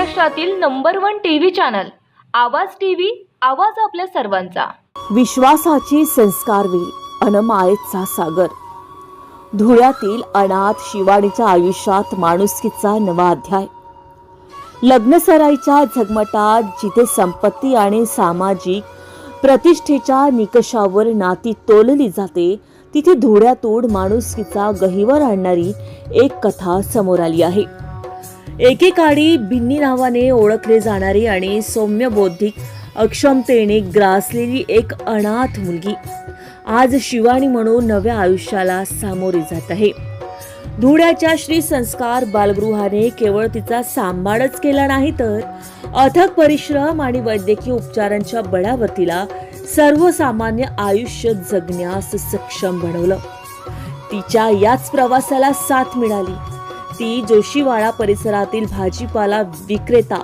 महाराष्ट्रातील number 1 TV channel आवाज TV, आवाज आपल्या सर्वांचा। विश्वासाची संस्कारवी अनमायेचा सागर। धुळ्यातील अनाथ शिवानीच्या आयुष्यात माणुसकीचा नवा अध्याय। लग्नसराईच्या झगमटात जिथे संपत्ती आणि सामाजिक प्रतिष्ठेच्या निकषावर नाती तोलली जाते, तिथे धुळ्यातून माणुसकीचा गहिवर आणणारी एक कथा समोर आली आहे। एकेकाळी बिन्नी नावाने ओळखले जाणारी आणि सौम्य बौद्धिक अक्षमतेने ग्रासलेली एक अनाथ मुलगी आज शिवानी म्हणून नव्या आयुष्याला सामोरी जात आहे। धुळ्याच्या श्री संस्कार बालगृहाने केवळ तिचा सांभाळच केला नाही, तर अथक परिश्रम आणि वैद्यकीय उपचारांच्या बळावर तिला सर्वसामान्य आयुष्य जगण्यास सक्षम बनवलं। तिच्या याच प्रवासाला साथ मिळाली ती जोशीवाडा परिसरातील भाजीपाला विक्रेता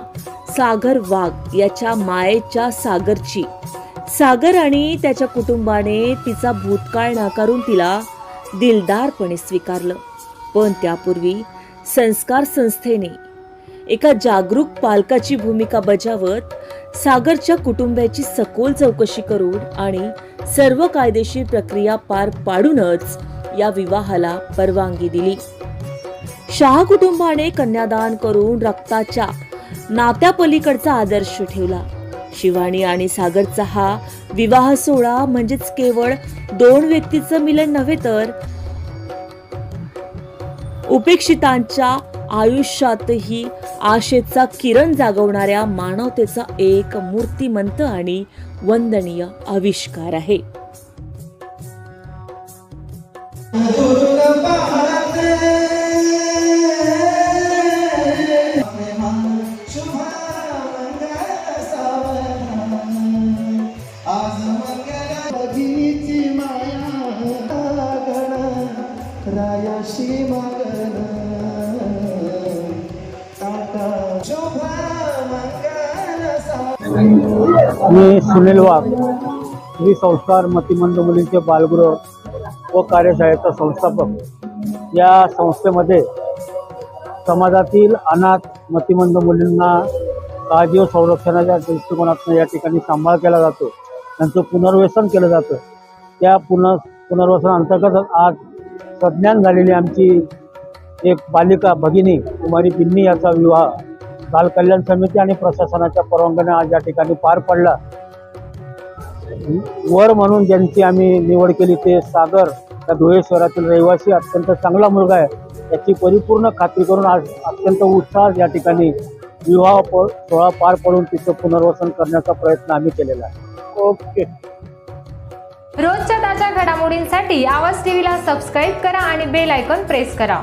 सागर वाघ याच्या मायेच्या सागरची। सागर आणि त्याच्या कुटुंबाने तिचा भूतकाळ नाकारून तिला दिलदारपणे स्वीकारलं, पण त्यापूर्वी संस्कार संस्थेने एका जागरूक पालकाची भूमिका बजावत सागरच्या कुटुंबाची सखोल चौकशी करून आणि सर्व कायदेशीर प्रक्रिया पार पाडूनच या विवाहाला परवानगी दिली। शाह कुटुंबाने कन्यादान करून रक्ताच्या नात्यापलीकडचा आदर्श ठेवला। शिवानी आणि सागरचा हा विवाह सोहळा म्हणजेच केवळ दोन व्यक्तीचं मिलन नव्हे, तर उपेक्षितांच्या आयुष्यातही आशेचा किरण जागवणाऱ्या मानवतेचा एक मूर्तिमंत आणि वंदनीय आविष्कार आहे। मी सुनील वाघ, श्री संस्कार मतिमंद मुलींचे बालगृह व कार्यशाळेचा संस्थापक। या संस्थेमध्ये समाजातील अनाथ मतिमंद मुलींना काळजी व संरक्षणाच्या दृष्टिकोनातून या ठिकाणी सांभाळ केला जातो, त्यांचं पुनर्वसन केलं जातं। त्या पुनर्वसन अंतर्गत आज सज्ञान झालेली आमची एक बालिका भगिनी कुमारी बिन्नी याचा विवाह बालकल्याण समिती आणि प्रशासनाच्या परवानगीने आज या ठिकाणी पार पडला। वर म्हणून ज्यांची आम्ही निवड केली ते सागर, त्या धुळे शहरातील रहिवासी, अत्यंत चांगला मुलगा आहे, याची परिपूर्ण खात्री करून आज अत्यंत उत्साहात या ठिकाणी विवाह सोहळा पार पडून तिचं पुनर्वसन करण्याचा प्रयत्न आम्ही केलेला आहे। ओके। रोजच्या ताज्या घडामोडींसाठी आवाज टीव्हीला सबस्क्राईब करा आणि बेल आयकॉन प्रेस करा।